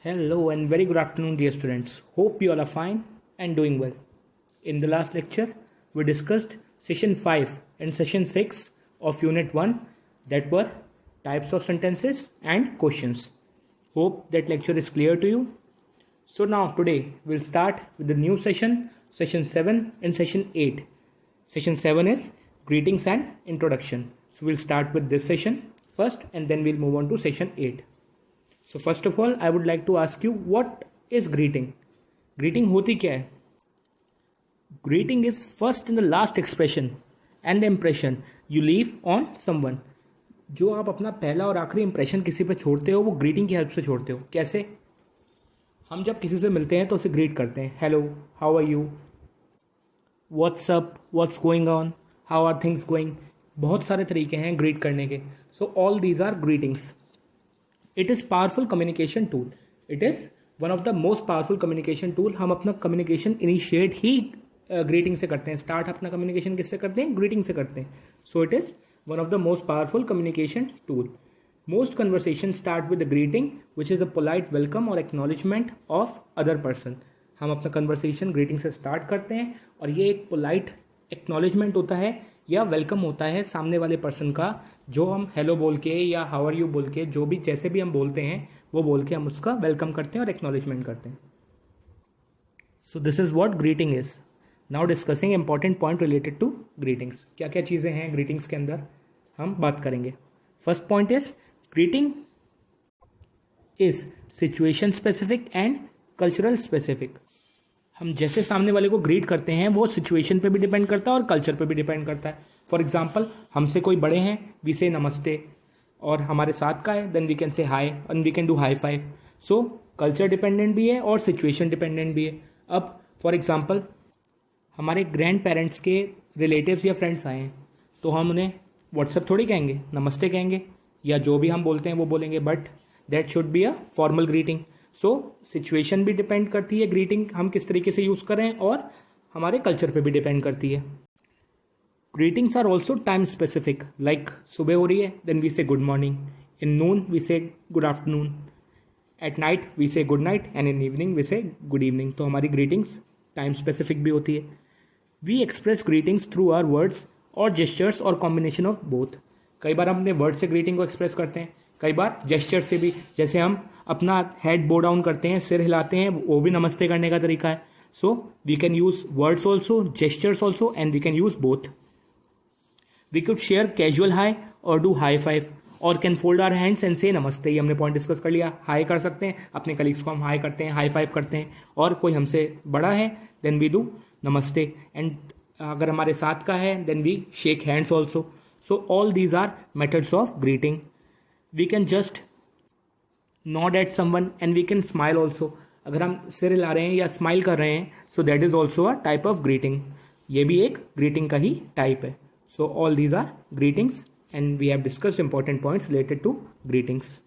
Hello and very good afternoon, dear students. Hope you all are fine and doing well. In the last lecture, we discussed session 5 and session 6 of unit 1, that were types of sentences and questions. Hope that lecture is clear to you. So now today we'll start with the new session, session 7 and session 8. Session 7 is greetings and introduction. So we'll start with this session first and then we'll move on to session 8. So first of all, I would like to ask you, what is greeting? Greeting होती क्या है? Greeting is first and the last expression and the impression you leave on someone. जो आप अपना पहला और आखिरी impression किसी पे छोड़ते हो वो ग्रीटिंग की हेल्प से छोड़ते हो. कैसे? हम जब किसी से मिलते हैं तो उसे ग्रीट करते हैं. Hello, how are you, what's up, what's going on, how are things going. बहुत सारे तरीके हैं ग्रीट करने के. So all these are greetings. It is powerful communication tool. It is one of the most powerful communication tool. हम अपना communication initiate ही greeting से करते हैं. स्टार्ट अपना कम्युनिकेशन किससे करते हैं? ग्रीटिंग से करते हैं. सो it is one of the most powerful communication tool. Most conversation start with the greeting which is a polite welcome और एक्नॉलेजमेंट ऑफ अदर पर्सन. हम अपना कन्वर्सेशन ग्रीटिंग से स्टार्ट करते हैं और ये एक पोलाइट एक्नॉलेजमेंट होता है या वेलकम होता है सामने वाले पर्सन का, जो हम हेलो बोल के या हाउ आर यू बोल के, जो भी जैसे भी हम बोलते हैं वो बोल के हम उसका वेलकम करते हैं और एक्नॉलेजमेंट करते हैं. So this is what greeting is. Now discussing important point related to greetings. क्या क्या चीज़ें हैं ग्रीटिंग्स के अंदर हम बात करेंगे. First point is greeting is situation specific and cultural specific. हम जैसे सामने वाले को ग्रीट करते हैं वो सिचुएशन पे भी डिपेंड करता है और कल्चर पे भी डिपेंड करता है. फॉर एग्जाम्पल, हमसे कोई बड़े हैं, वी से नमस्ते, और हमारे साथ का है then we can say hi and we can do high five. So culture dependent भी है और सिचुएशन डिपेंडेंट भी है. अब फॉर एग्जाम्पल, हमारे ग्रैंड पेरेंट्स के रिलेटिव्स या फ्रेंड्स आए हैं तो हम उन्हें व्हाट्सअप थोड़ी कहेंगे, नमस्ते कहेंगे, या जो भी हम बोलते हैं वो बोलेंगे, but that should be a formal greeting. So situation भी डिपेंड करती है ग्रीटिंग हम किस तरीके से यूज कर रहे हैं, और हमारे कल्चर पे भी डिपेंड करती है. Greetings are also time specific. Like सुबह हो रही है then we say good morning, in noon we say good afternoon, at night we say good night, and in evening we say good evening. तो हमारी greetings time specific भी होती है. We express greetings through our words और gestures और combination of both. कई बार हम अपने वर्ड से ग्रीटिंग को एक्सप्रेस करते हैं, कई बार जेस्चर से भी. जैसे हम अपना हेड बो डाउन करते हैं, सिर हिलाते हैं, वो भी नमस्ते करने का तरीका है. So we can use words also, gestures also, and we can use both. We could share casual hi और डू हाई फाइव, और can fold our hands and say namaste. ये हमने पॉइंट डिस्कस कर लिया. हाई कर सकते हैं, अपने कलीग्स को हम हाई करते हैं, हाई फाइव करते हैं, और कोई हमसे बड़ा है then we do namaste. And अगर हमारे साथ का है then we shake hands also. So all these are methods of greeting. We can just nod at someone and we can smile also. अगर हम सिर हिला रहे हैं या स्माइल कर रहे हैं, so that is also a type of greeting. ये भी एक ग्रीटिंग का ही टाइप है. So all these are greetings and we have discussed important points related to greetings.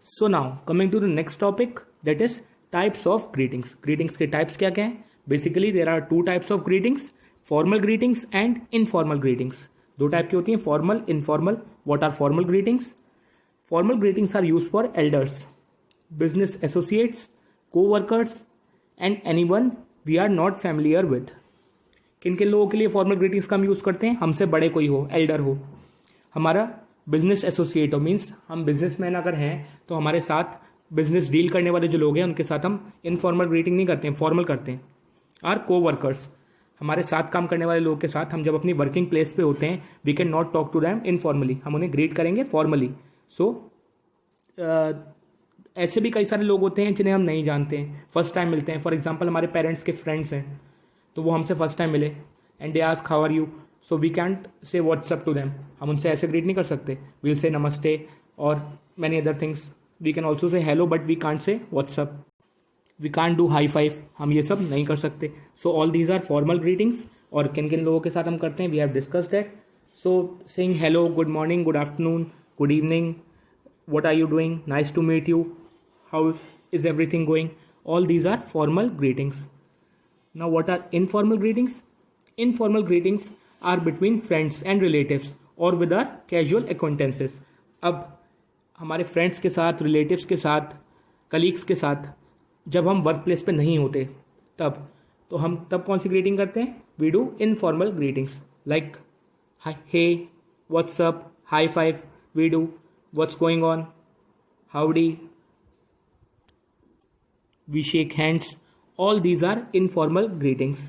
So now coming to the next topic, that is types of greetings. Greetings के types क्या क्या हैं? Basically there are two types of greetings, formal greetings and informal greetings. दो type की होती हैं, formal, informal. What are formal greetings? Formal greetings are used for elders, business associates, co-workers, and anyone we are not familiar with. किन किन लोगों के लिए formal greetings का हम यूज़ करते हैं? हमसे बड़े कोई हो, एल्डर हो, हमारा बिजनेस एसोसिएट हो, मीन्स हम बिजनेसमैन अगर हैं तो हमारे साथ बिजनेस डील करने वाले जो लोग हैं उनके साथ हम इनफॉर्मल ग्रीटिंग नहीं करते हैं, फॉर्मल करते हैं. आर को-वर्कर्स, हमारे साथ काम करने वाले लोगों के साथ हम जब अपनी वर्किंग प्लेस पे होते हैं, we can not talk to them informally, हम उन्हें ग्रीट करेंगे फॉर्मली. सो ऐसे भी कई सारे लोग होते हैं जिन्हें हम नहीं जानते हैं, फर्स्ट टाइम मिलते हैं. फॉर एग्जांपल, हमारे पेरेंट्स के फ्रेंड्स हैं तो वो हमसे फर्स्ट टाइम मिले and they ask how are you, so we can't say what's up to them. हम उनसे ऐसे ग्रीट नहीं कर सकते. वील से नमस्ते और many other things. We can also say hello but we can't say what's up. We can't do high five, हम ये सब नहीं कर सकते. So all these are formal greetings. और किन किन लोगों के साथ हम करते हैं, we have discussed that. So saying hello, good morning, good afternoon, good evening, what are you doing, nice to meet you, how is everything going, all these are formal greetings. Now what are informal greetings? Informal greetings are between friends and relatives or with our casual acquaintances. अब हमारे friends के साथ, relatives के साथ colleagues के साथ जब हम वर्क प्लेस पे नहीं होते तब, तो हम तब कौन सी ग्रीटिंग करते हैं? We do informal greetings like hey, what's up, high five. We do what's going on, howdy, we shake hands. All these are informal greetings.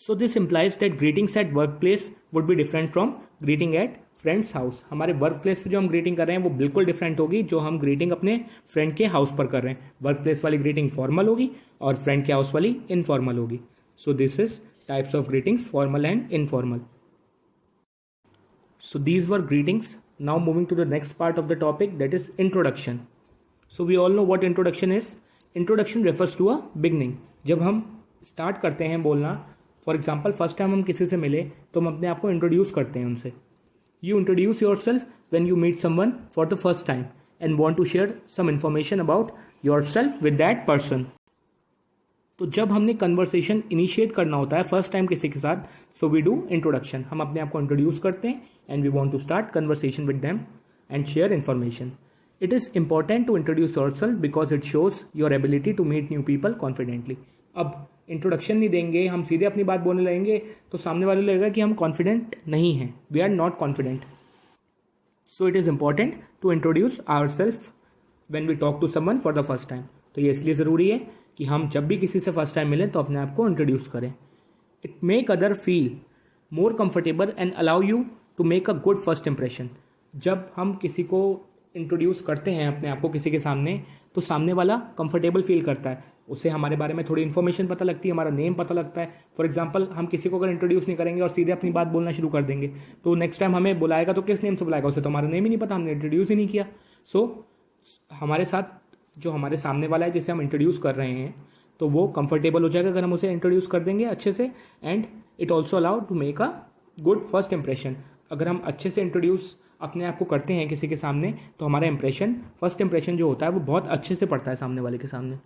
So this implies that greetings at workplace would be different from greeting at friend's house. हमारे work place पे जो हम greeting कर रहे हैं वो बिल्कुल different होगी जो हम ग्रीटिंग अपने फ्रेंड के हाउस पर कर रहे हैं. वर्क प्लेस वाली ग्रीटिंग फॉर्मल होगी और फ्रेंड के हाउस वाली इनफॉर्मल होगी. सो this is types of greetings, formal and informal. So these were greetings. Now moving to the next part of the topic, that is introduction. So we all know what introduction is. Introduction refers to a beginning. जब हम start करते हैं बोलना, for example first time हम किसी से मिले तो हम अपने आप को इंट्रोड्यूस करते हैं उनसे. You introduce your self when you meet someone for the first time and want to share some information about yourself with that person. तो जब हमने कन्वर्सेशन इनिशिएट करना होता है फर्स्ट टाइम किसी के साथ, सो वी डू इंट्रोडक्शन. हम अपने आप को इंट्रोड्यूस करते हैं and we want to start conversation with them and share information. It is important to introduce yourself because it shows your ability to meet new people confidently. अब introduction नहीं देंगे, हम सीधे अपनी बात बोलने लगेंगे तो सामने वाले लगेगा कि हम कॉन्फिडेंट नहीं हैं. We are not confident. So it is important to introduce our self when we talk to someone for the first time. तो ये इसलिए ज़रूरी है कि हम जब भी किसी से फर्स्ट टाइम मिलें तो अपने आप को इंट्रोड्यूस करें. It make other feel more comfortable and allow you to make a good first impression. जब हम किसी को इंट्रोड्यूस करते हैं अपने आप को किसी के सामने तो सामने वाला कंफर्टेबल फील करता है, उससे हमारे बारे में थोड़ी इन्फॉर्मेशन पता लगती है, हमारा नेम पता लगता है. फॉर एग्जांपल हम किसी को अगर इंट्रोड्यूस नहीं करेंगे और सीधे अपनी बात बोलना शुरू कर देंगे तो नेक्स्ट टाइम हमें बुलाएगा तो किस नेम से बुलाएगा, उसे तो हमारा नेम ही नहीं पता, हमने इंट्रोड्यूस ही नहीं किया. सो हमारे साथ जो हमारे सामने वाला है जिसे हम इंट्रोड्यूस कर रहे हैं तो वो कंफर्टेबल हो जाएगा अगर हम उसे इंट्रोड्यूस कर देंगे अच्छे से. And it also allow to make a good first impression. अगर हम अच्छे से इंट्रोड्यूस अपने आप को करते हैं किसी के सामने तो हमारा इंप्रेशन, फर्स्ट इंप्रेशन जो होता है वो बहुत अच्छे से पड़ता है सामने वाले के सामने.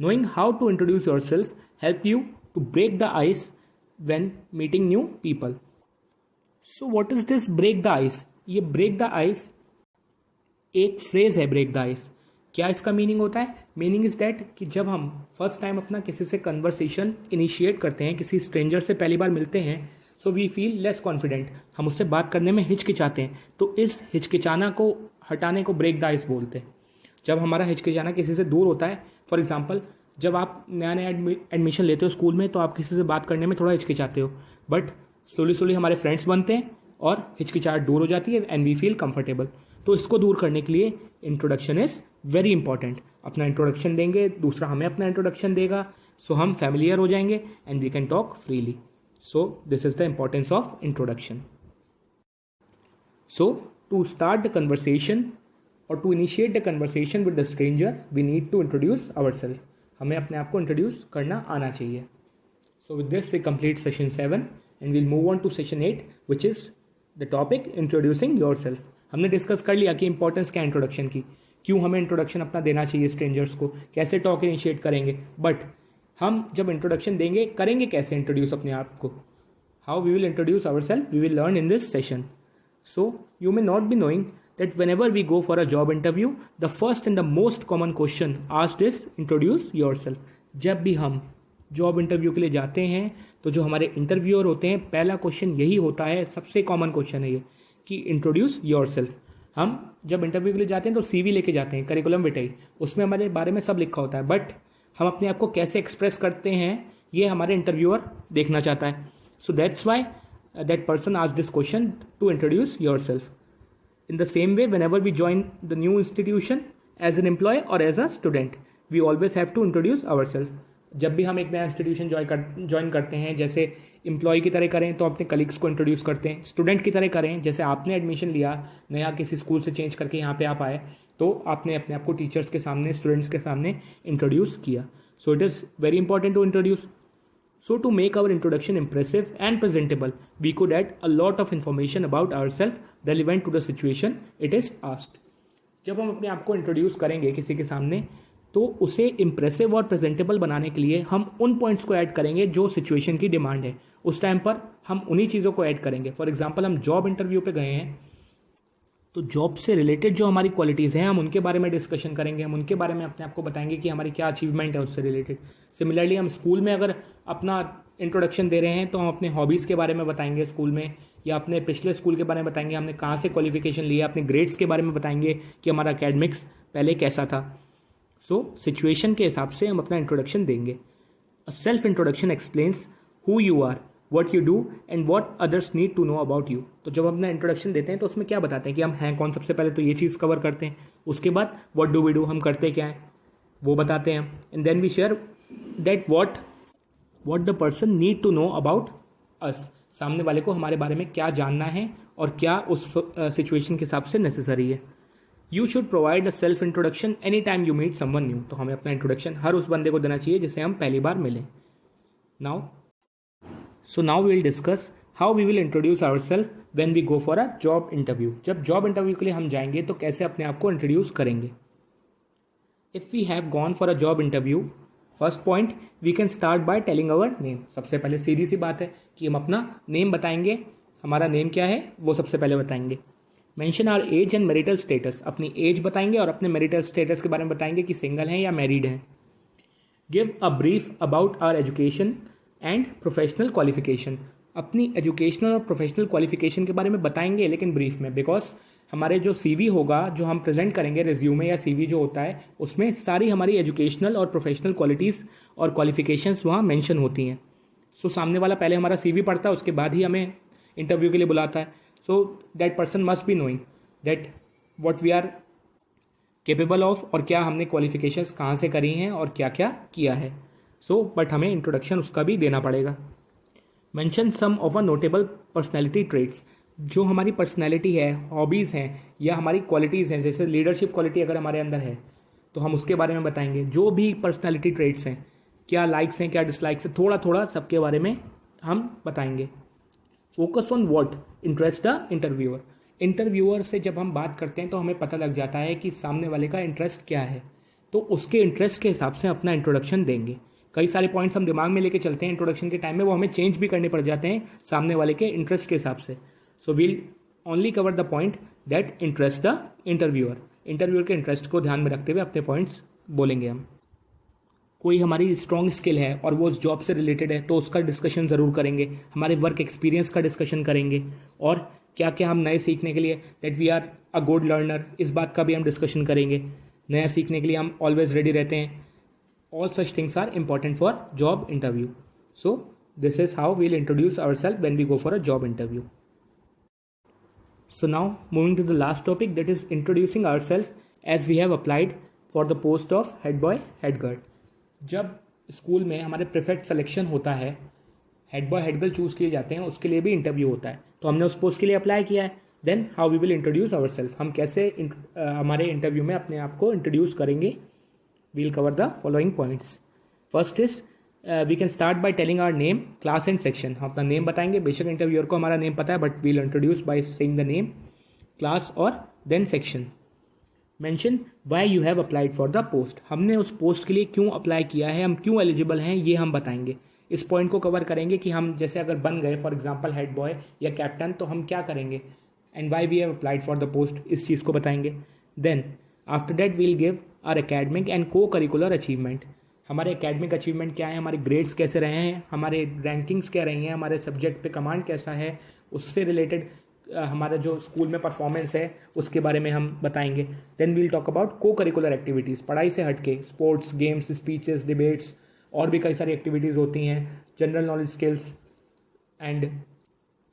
Knowing how to introduce your self help you to break the ice when meeting new people. So what is this break the ice? ये ब्रेक द आइस एक फ्रेज है, ब्रेक द आइस. क्या इसका मीनिंग होता है? Meaning is that कि जब हम फर्स्ट टाइम अपना किसी से कन्वर्सेशन इनिशिएट करते हैं, किसी स्ट्रेंजर से पहली बार मिलते हैं, so we feel less confident. हम उससे बात करने में हिचकिचाते हैं. तो इस हिचकिचाना को हटाने को ब्रेक द आइस बोलते हैं. जब हमारा हिचकिचाना किसी से दूर होता है, फॉर एग्जाम्पल जब आप नया नया एडमिशन लेते हो स्कूल में तो आप किसी से बात करने में थोड़ा हिचकिचाते हो, बट स्लोली स्लोली हमारे फ्रेंड्स बनते हैं और हिचकिचाहट दूर हो जाती है एंड वी फील कंफर्टेबल. तो इसको दूर करने के लिए इंट्रोडक्शन इज वेरी इंपॉर्टेंट. अपना इंट्रोडक्शन देंगे, दूसरा हमें अपना इंट्रोडक्शन देगा, सो हम फैमिलियर हो जाएंगे and we can talk freely. So this is the importance of introduction. So to start the conversation or to initiate the conversation with the stranger, we need to introduce ourselves. हमें अपने आप को introduce करना आना चाहिए. So with this we complete session 7 and we'll move on to session 8 which is the topic introducing yourself. हमने discuss कर लिया कि इंपॉर्टेंस क्या है इंट्रोडक्शन की, क्यों हमें इंट्रोडक्शन अपना देना चाहिए स्ट्रेंजर्स को, कैसे टॉक इनिशिएट करेंगे. बट हम जब इंट्रोडक्शन देंगे, करेंगे कैसे इंट्रोड्यूस अपने आप को, how we will introduce our self, we will learn in this session. So you may not be knowing that whenever we go for a job interview the first and the most common question asked is introduce your self. जब भी हम job interview के लिए जाते हैं तो जो हमारे इंटरव्यूअर होते हैं पहला क्वेश्चन यही होता है, सबसे कॉमन क्वेश्चन है ये कि इंट्रोड्यूस योर सेल्फ. हम जब इंटरव्यू के लिए जाते हैं तो CV लेके जाते हैं, करिकुलम विटाई, उसमें हमारे बारे में सब लिखा होता है, बट हम अपने आप को कैसे एक्सप्रेस करते हैं ये हमारे इंटरव्यूअर देखना चाहता है. So that's why that person asked this question to introduce yourself. In the same way, whenever we join the new institution as an employee or as a student, we always have to introduce ourselves. जब भी हम एक नया institution join करते हैं, जैसे employ की तरह करें तो अपने कलीग्स को इंट्रोड्यूस करते हैं, स्टूडेंट की तरह करें जैसे आपने एडमिशन लिया नया किसी स्कूल से चेंज करके यहाँ पे आप आए तो आपने अपने आप को टीचर्स के सामने, स्टूडेंट्स के सामने इंट्रोड्यूस किया. So it is very important to introduce. So to make our introduction impressive and presentable, we could add a lot of information about ourselves relevant to the situation it is asked. जब हम अपने आप को introduce करेंगे किसी के सामने तो उसे इम्प्रेसिव और प्रेजेंटेबल बनाने के लिए हम उन पॉइंट्स को ऐड करेंगे जो सिचुएशन की डिमांड है. उस टाइम पर हम उन्हीं चीज़ों को ऐड करेंगे. फॉर एग्जाम्पल हम जॉब इंटरव्यू पे गए हैं तो जॉब से रिलेटेड जो हमारी क्वालिटीज़ हैं हम उनके बारे में डिस्कशन करेंगे, हम उनके बारे में अपने आप को बताएंगे कि हमारी क्या अचीवमेंट है उससे रिलेटेड। सिमिलरली हम स्कूल में अगर अपना इंट्रोडक्शन दे रहे हैं तो हम अपने हॉबीज़ के बारे में बताएंगे स्कूल में, या अपने पिछले स्कूल के बारे में बताएंगे हमने कहाँ से क्वालिफिकेशन लिया, अपने ग्रेड्स के बारे में बताएंगे कि हमारा एकेडमिक्स पहले कैसा था। सो सिचुएशन के हिसाब से हम अपना इंट्रोडक्शन देंगे। A self introduction explains who you are, what you do and what others need to know about you. तो जब हम अपना इंट्रोडक्शन देते हैं तो उसमें क्या बताते हैं कि हम हैं कौन, सबसे पहले तो ये चीज़ कवर करते हैं, उसके बाद वट डू वी डू, हम करते क्या हैं वो बताते हैं, and then we share that what the person need to know about us, सामने वाले को हमारे बारे में क्या जानना है और क्या उस सिचुएशन के हिसाब से नेसेसरी है। You should provide a self introduction any time you meet someone new. तो हमें अपना इंट्रोडक्शन हर उस बंदे को देना चाहिए जिससे हम पहली बार मिलें। Now we will discuss how we will introduce ourselves when we go for a job interview. जब जॉब इंटरव्यू के लिए हम जाएंगे तो कैसे अपने आप को इंट्रोड्यूस करेंगे। If we have gone for a job interview, first point we can start by telling our name. सबसे पहले सीधी सी बात है कि हम अपना नेम बताएंगे, हमारा नेम क्या है वो सबसे पहले बताएंगे। Mention our age and marital status. अपनी एज बताएंगे और अपने मैरिटल स्टेटस के बारे में बताएंगे कि सिंगल हैं या मैरिड हैं। Give a brief about our education and professional qualification. अपनी एजुकेशनल और प्रोफेशनल क्वालिफिकेशन के बारे में बताएंगे लेकिन ब्रीफ में, बिकॉज हमारे जो सीवी होगा जो हम प्रेजेंट करेंगे, रिज्यूमे या सीवी जो होता है उसमें सारी हमारी एजुकेशनल और प्रोफेशनल क्वालिटीज़ और क्वालिफिकेशंस वहाँ मेंशन होती हैं। सो सामने वाला पहले हमारा सीवी पढ़ता है, उसके बाद ही हमें इंटरव्यू के लिए बुलाता है। So that person must be knowing that what we are capable of, और क्या हमने क्वालिफिकेशंस कहाँ से करी हैं और क्या क्या किया है। बट हमें इंट्रोडक्शन उसका भी देना पड़ेगा। Mention some of a notable personality traits. जो हमारी पर्सनैलिटी है, हॉबीज़ हैं या हमारी क्वालिटीज़ हैं, जैसे लीडरशिप क्वालिटी अगर हमारे अंदर है तो हम उसके बारे में बताएंगे। जो भी पर्सनैलिटी ट्रेट्स हैं, क्या लाइक्स हैं क्या डिसलाइक्स हैं, थोड़ा थोड़ा सबके बारे में हम बताएंगे। Focus on what interest the interviewer. Interviewer से जब हम बात करते हैं तो हमें पता लग जाता है कि सामने वाले का इंटरेस्ट क्या है, तो उसके इंटरेस्ट के हिसाब से अपना इंट्रोडक्शन देंगे। कई सारे पॉइंट्स हम दिमाग में लेके चलते हैं इंट्रोडक्शन के टाइम में, वो हमें चेंज भी करने पड़ जाते हैं सामने वाले के इंटरेस्ट के हिसाब से। So we'll only cover the point that interest the interviewer. Interviewer के इंटरेस्ट को ध्यान में रखते हुए अपने पॉइंट्स बोलेंगे हम। कोई हमारी स्ट्रॉन्ग स्किल है और वो उस जॉब से रिलेटेड है तो उसका डिस्कशन ज़रूर करेंगे। हमारे वर्क एक्सपीरियंस का डिस्कशन करेंगे और क्या क्या हम नए सीखने के लिए, that we are a good learner, इस बात का भी हम डिस्कशन करेंगे। नया सीखने के लिए हम ऑलवेज रेडी रहते हैं। All such things are important for job interview. So this is how we'll introduce ourselves when we go for a job interview. So now moving to the last topic, that is introducing ourselves as we have applied for the post of head boy, head girl. जब school में हमारे prefect selection होता है, head boy head girl choose किए जाते हैं, उसके लिए भी इंटरव्यू होता है, तो हमने उस पोस्ट के लिए अप्लाई किया है। Then how we will introduce ourselves, हम कैसे हमारे इंटरव्यू में अपने आप को इंट्रोड्यूस करेंगे। We'll cover the following points. First is we can start by telling our name, class and section. हम अपना नेम बताएंगे, बेशक इंटरव्यूअर को हमारा नेम पता है, but we'll introduce by saying the name, class और then section. Mention why you have applied for the post. हमने उस पोस्ट के लिए क्यों अप्लाई किया है, हम क्यों एलिजिबल हैं, ये हम बताएंगे। इस पॉइंट को कवर करेंगे कि हम जैसे अगर बन गए फॉर एग्जाम्पल हेड बॉय या कैप्टन तो हम क्या करेंगे, and why we have applied for the post, इस चीज़ को बताएंगे। Then after that we'll give our academic and co curricular achievement. हमारे एकेडमिक अचीवमेंट क्या है, हमारे ग्रेड्स कैसे रहे हैं, हमारे रैंकिंग्स क्या रही हैं, हमारे सब्जेक्ट पे कमांड कैसा है, उससे रिलेटेड हमारा जो स्कूल में परफॉर्मेंस है उसके बारे में हम बताएंगे। देन वील टॉक अबाउट को करिकुलर एक्टिविटीज़, पढ़ाई से हटके स्पोर्ट्स, गेम्स, स्पीचेस, डिबेट्स और भी कई सारी एक्टिविटीज़ होती हैं, general knowledge skills and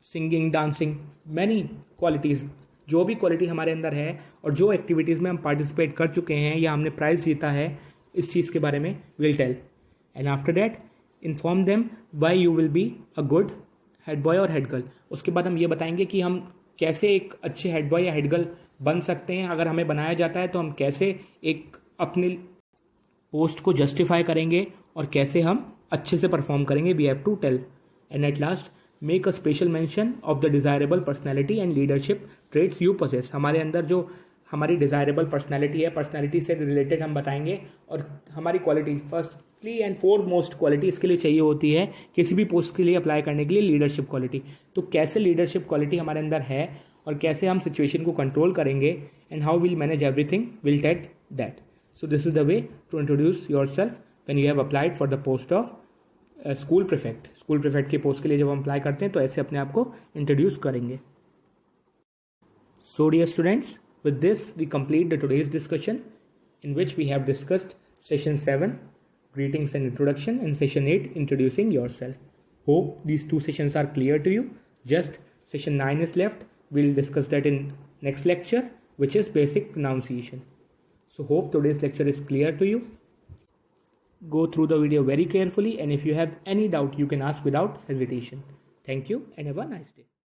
singing, dancing, many qualities. जो भी क्वालिटी हमारे अंदर है और जो एक्टिविटीज़ में हम पार्टिसिपेट कर चुके हैं या हमने प्राइज़ जीता है, इस चीज़ के बारे में will tell. And after that inform them why you will be a good head boy और हेड गर्ल। उसके बाद हम ये बताएंगे कि हम कैसे एक अच्छे हेड बॉय या हेड गर्ल बन सकते हैं, अगर हमें बनाया जाता है तो हम कैसे एक अपने पोस्ट को जस्टिफाई करेंगे और कैसे हम अच्छे से परफॉर्म करेंगे, we have to tell. And at last make a special mention of the desirable personality and leadership traits you possess. हमारे अंदर जो हमारी डिजायरेबल पर्सनैलिटी है, पर्सनैलिटी से रिलेटेड हम बताएंगे, और हमारी quality firstly and foremost quality इसके लिए चाहिए होती है किसी भी पोस्ट के लिए अप्लाई करने के लिए, लीडरशिप क्वालिटी। तो कैसे लीडरशिप क्वालिटी हमारे अंदर है और कैसे हम सिचुएशन को कंट्रोल करेंगे and how will manage everything will take that. So this is the way to introduce your self when you have applied for the post of school prefect. School prefect के post के लिए जब हम apply करते हैं तो ऐसे अपने आप को इंट्रोड्यूस करेंगे. So dear students, with this we complete the today's discussion in which we have discussed session 7 greetings and introduction and session 8 introducing yourself. Hope these two sessions are clear to you. Just session 9 is left. We'll discuss that in next lecture, which is basic pronunciation. So hope today's lecture is clear to you. Go through the video very carefully, and if you have any doubt you can ask without hesitation. Thank you and have a nice day.